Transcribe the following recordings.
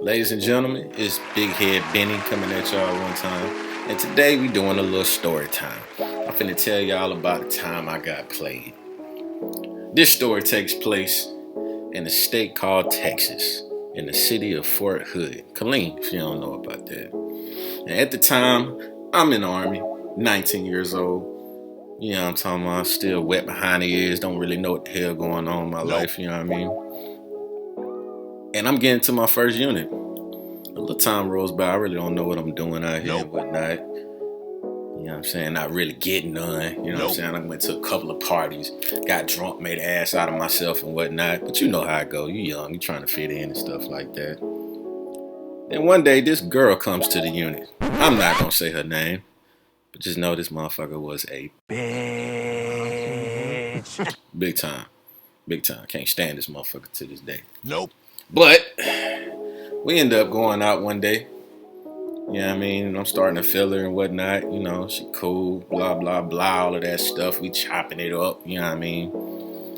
Ladies and gentlemen, it's Big Head Benny coming at y'all one time. And today we doing a little story time. I'm finna tell y'all about the time I got played. This story takes place in a state called Texas, in the city of Fort Hood. Killeen, if you don't know about that. And at the time, I'm in the Army, 19 years old. You know what I'm talking about? Still wet behind the ears, don't really know what the hell going on in my life, you know what I mean? And I'm getting to my first unit. A little time rolls by, I really don't know what I'm doing out here and whatnot. You know what I'm saying? Not really getting none. You know what I'm saying? I went to a couple of parties, got drunk, made an ass out of myself and whatnot. But you know how I go. You young, you trying to fit in and stuff like that. Then one day, this girl comes to the unit. I'm not going to say her name, but just know this motherfucker was a bitch. Big time. Big time. Can't stand this motherfucker to this day. But we end up going out one day. You know what I mean? I'm starting to feel her and whatnot. You know, she cool, blah, blah, blah, all of that stuff. We chopping it up, you know what I mean?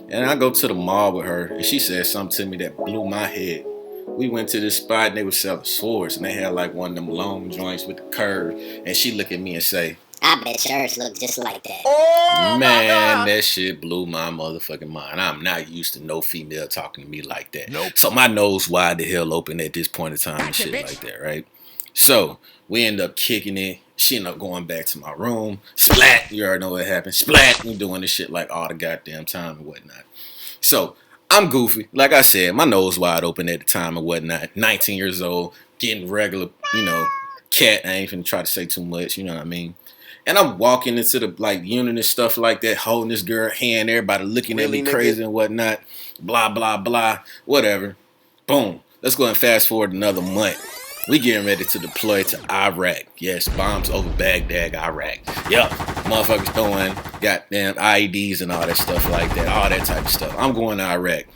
And I go to the mall with her, and she said something to me that blew my head. We went to this spot, and they were selling swords, and they had like one of them long joints with the curve. And she look at me and say, I bet yours look just like that. Oh, man, that shit blew my motherfucking mind. I'm not used to no female talking to me like that. So my nose wide the hell open at this point in time and shit like that, right? So we end up kicking it. She ended up going back to my room. Splat, you already know what happened. Splat, we doing this shit like all the goddamn time and whatnot. So I'm goofy. Like I said, my nose wide open at the time and whatnot. 19 years old, getting regular, cat. I ain't finna try to say too much, you know what I mean? And I'm walking into the unit and stuff like that, holding this girl hand, everybody looking at me crazy and whatnot. Blah, blah, blah, whatever. Boom. Let's go and fast forward another month. We getting ready to deploy to Iraq. Yes, bombs over Baghdad, Iraq. Yup, motherfuckers throwing goddamn IEDs and all that stuff like that. All that type of stuff. I'm going to Iraq.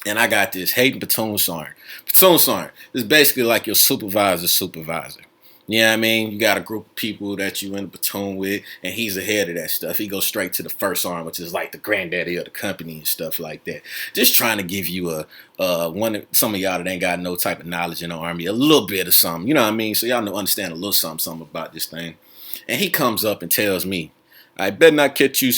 And I got this Hayden platoon sergeant. Platoon sergeant is basically like your supervisor's supervisor. You know what I mean? You got a group of people that you in the platoon with, and he's ahead of that stuff. He goes straight to the first arm, which is like the granddaddy of the company and stuff like that. Just trying to give you some of y'all that ain't got no type of knowledge in the Army, a little bit of something. You know what I mean? So y'all know, understand a little something about this thing. And he comes up and tells me, I better not catch you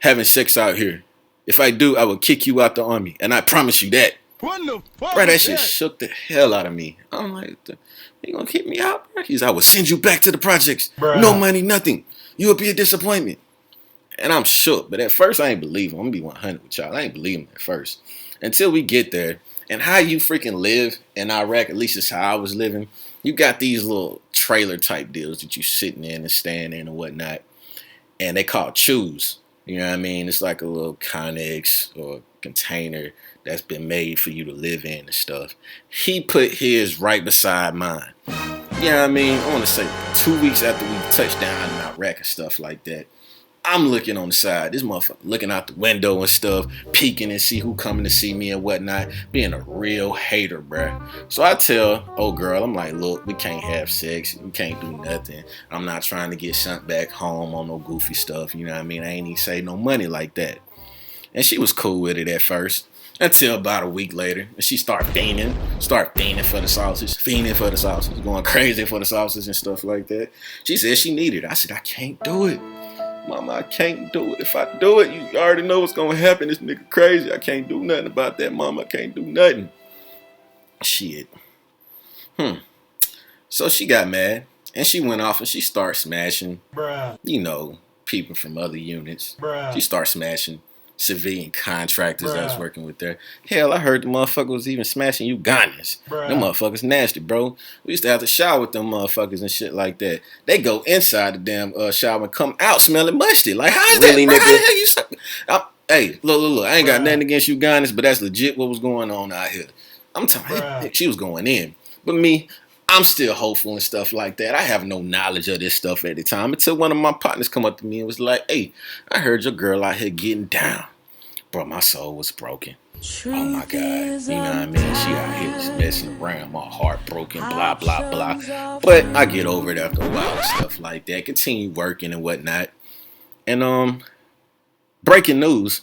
having sex out here. If I do, I will kick you out the Army. And I promise you that. What the fuck? Bro, that shit shook the hell out of me. I'm like, you gonna kick me out, bro? He's, I will send you back to the projects. Bruh. No money, nothing. You'll be a disappointment. And I'm shook. But at first, I ain't believe him. I'm gonna be 100 with y'all. I ain't believe him at first. Until we get there. And how you freaking live in Iraq, at least it's how I was living. You got these little trailer type deals that you sitting in and staying in and whatnot. And they call chews. You know what I mean? It's like a little Connex or container that's been made for you to live in and stuff. He put his right beside mine. You know what I mean? I want to say 2 weeks after we touched down in Iraq and stuff like that. I'm looking on the side. This motherfucker looking out the window and stuff, peeking and see who coming to see me and whatnot. Being a real hater, bruh. So I tell old girl, I'm like, look, we can't have sex. We can't do nothing. I'm not trying to get sent back home on no goofy stuff. You know what I mean? I ain't even say no money like that. And she was cool with it at first. Until about a week later, and she start fiending for the sausage, going crazy for the sausage and stuff like that. She said she needed it. I said, I can't do it. Mama, I can't do it. If I do it, you already know what's gonna happen. This nigga crazy. I can't do nothing about that, mama. I can't do nothing. Shit. So she got mad, and she went off and she started smashing, people from other units. She started smashing civilian contractors that was working with there. Hell, I heard the motherfucker was even smashing Ugandans. Them motherfuckers nasty, bro. We used to have to shower with them motherfuckers and shit like that. They go inside the damn shower and come out smelling musty. Like, how is really, that, bro? How the hell you hey, look. I ain't got nothing against Ugandans, but that's legit what was going on out here. I'm telling you, she was going in. But me, I'm still hopeful and stuff like that. I have no knowledge of this stuff at the time until one of my partners come up to me and was like, hey, I heard your girl out here getting down. Bro, my soul was broken. Oh my God. You know what I mean? She out here just messing around. My heart broken, blah, blah, blah. But I get over it after a while and stuff like that. Continue working and whatnot. And breaking news.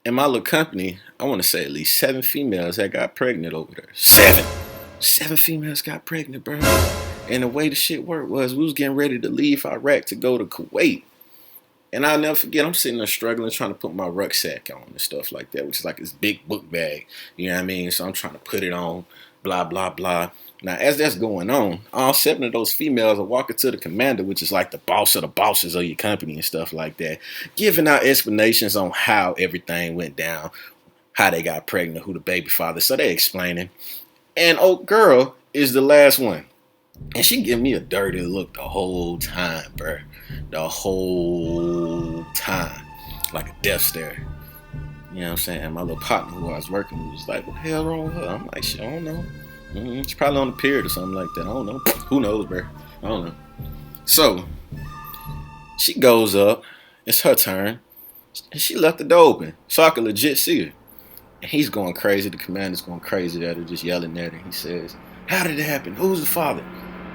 In my little company, I want to say at least 7 females that got pregnant over there. 7. 7 females got pregnant, bro. And the way the shit worked was we was getting ready to leave Iraq to go to Kuwait. And I'll never forget, I'm sitting there struggling, trying to put my rucksack on and stuff like that, which is like this big book bag. You know what I mean? So I'm trying to put it on, blah, blah, blah. Now, as that's going on, all 7 of those females are walking to the commander, which is like the boss of the bosses of your company and stuff like that, giving out explanations on how everything went down, how they got pregnant, who the baby father. So they explaining. And old girl is the last one. And she gave me a dirty look the whole time, bro. The whole time. Like a death stare. You know what I'm saying? And my little partner who I was working with was like, what the hell wrong with her? I'm like, shit, I don't know. She's probably on the period or something like that. I don't know. Who knows, bro? I don't know. So, she goes up. It's her turn. And she left the door open. So I could legit see her. And he's going crazy. The commander's going crazy at her, just yelling at her. He says, how did it happen? Who's the father?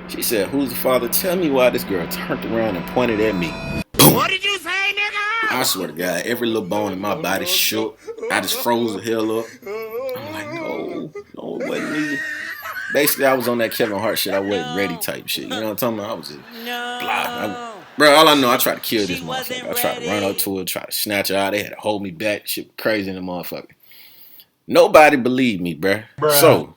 She said, who's the father? Tell me why this girl turned around and pointed at me. Boom. What did you say, nigga? I swear to God, every little bone in my body shook. I just froze the hell up. I'm like, no, it wasn't me. Basically, I was on that Kevin Hart shit. I wasn't ready type shit. You know what I'm talking about? I was just blah. Bro, all I know, I tried to kill this motherfucker. I tried to run up to her, try to snatch her out. They had to hold me back. Shit was crazy in the motherfucker. Nobody believed me, bruh. So,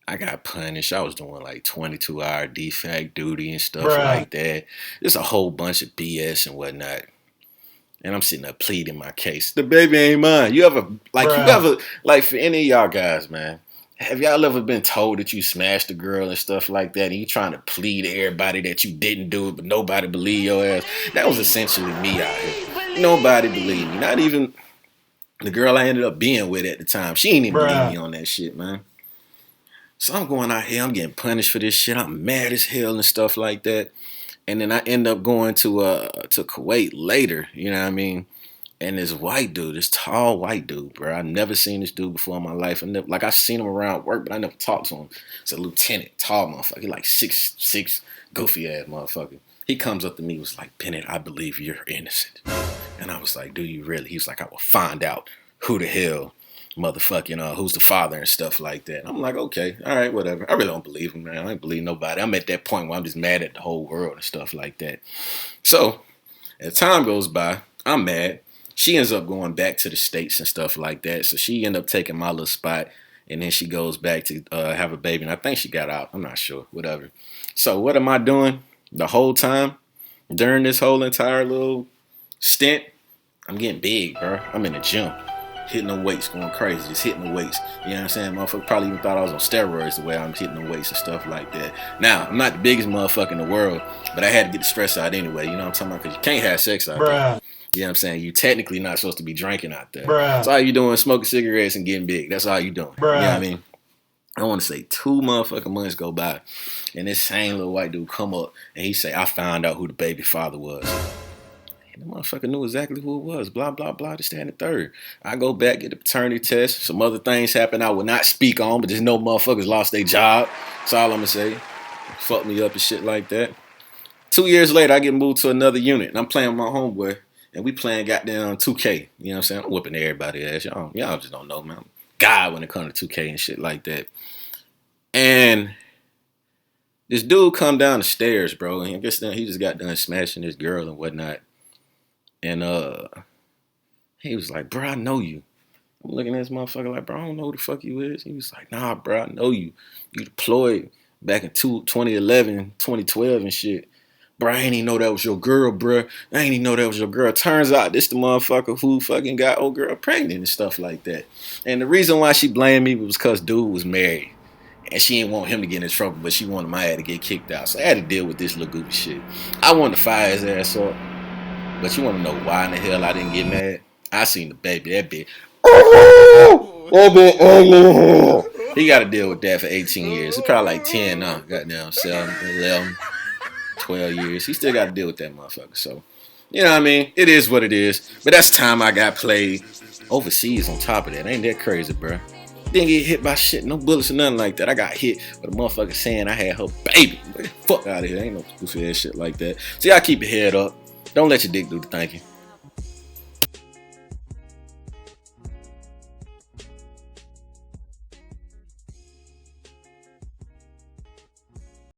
I got punished. I was doing like 22-hour defect duty and stuff like that. There's a whole bunch of BS and whatnot. And I'm sitting there pleading my case. The baby ain't mine. You ever, for any of y'all guys, man, have y'all ever been told that you smashed a girl and stuff like that, and you trying to plead to everybody that you didn't do it, but nobody believed your ass? That was essentially me out here. Nobody believed me. Not even the girl I ended up being with at the time. She ain't even believe me on that shit, man. So I'm going out here, I'm getting punished for this shit. I'm mad as hell and stuff like that. And then I end up going to Kuwait later, you know what I mean? And this white dude, this tall white dude, bro. I've never seen this dude before in my life. I've seen him around work, but I never talked to him. It's a lieutenant, tall motherfucker. He like 6'6", goofy ass motherfucker. He comes up to me, was like, Bennett, I believe you're innocent. And I was like, do you really? He was like, I will find out who the hell motherfucking who's the father and stuff like that. I'm like, okay, all right, whatever. I really don't believe him, man. I don't believe nobody. I'm at that point where I'm just mad at the whole world and stuff like that. So as time goes by, I'm mad. She ends up going back to the States and stuff like that. So she ended up taking my little spot, and then she goes back to have a baby. And I think she got out. I'm not sure. Whatever. So what am I doing the whole time? During this whole entire little stint, I'm getting big, bro. I'm in the gym. Hitting the weights, going crazy, just hitting the weights. You know what I'm saying? Motherfucker probably even thought I was on steroids the way I'm hitting the weights and stuff like that. Now, I'm not the biggest motherfucker in the world, but I had to get the stress out anyway. You know what I'm talking about? Because you can't have sex out there. You know what I'm saying? You're technically not supposed to be drinking out there. That's all you doing, smoking cigarettes and getting big. That's all you doing. You know what I mean? I want to say 2 motherfucking months go by, and this same little white dude come up, and he say, I found out who the baby father was. And the motherfucker knew exactly who it was. Blah, blah, blah, this, that, and the third. I go back, get the paternity test. Some other things happen I will not speak on, but just know motherfuckers lost their job. That's all I'm going to say. Fuck me up and shit like that. 2 years later, I get moved to another unit, and I'm playing with my homeboy, and we playing goddamn 2K. You know what I'm saying? I'm whooping everybody's ass. Y'all just don't know, man. I'm God when it comes to 2K and shit like that. And this dude come down the stairs, bro, and I guess then he just got done smashing this girl and whatnot. And he was like, bro, I know you. I'm looking at this motherfucker like, bro, I don't know who the fuck you is. He was like, nah, bro, I know you. You deployed back in 2011, 2012 and shit. Bro, I ain't even know that was your girl, bro. I ain't even know that was your girl. Turns out this the motherfucker who fucking got old girl pregnant and stuff like that. And the reason why she blamed me was because dude was married. And she didn't want him to get in trouble, but she wanted my ass to get kicked out. So I had to deal with this little goofy shit. I wanted to fire his ass up. But you want to know why in the hell I didn't get mad? I seen the baby, that bitch. He got to deal with that for 18 years. It's probably like 10 now. Goddamn, 7, 11, 12 years. He still got to deal with that motherfucker. So, you know what I mean? It is what it is. But that's the time I got played overseas on top of that. Ain't that crazy, bro? Didn't get hit by shit. No bullets or nothing like that. I got hit with a motherfucker saying I had her baby. Fuck out of here. Ain't no goofy ass shit like that. See, I keep your head up. Don't let your dick do the thinking.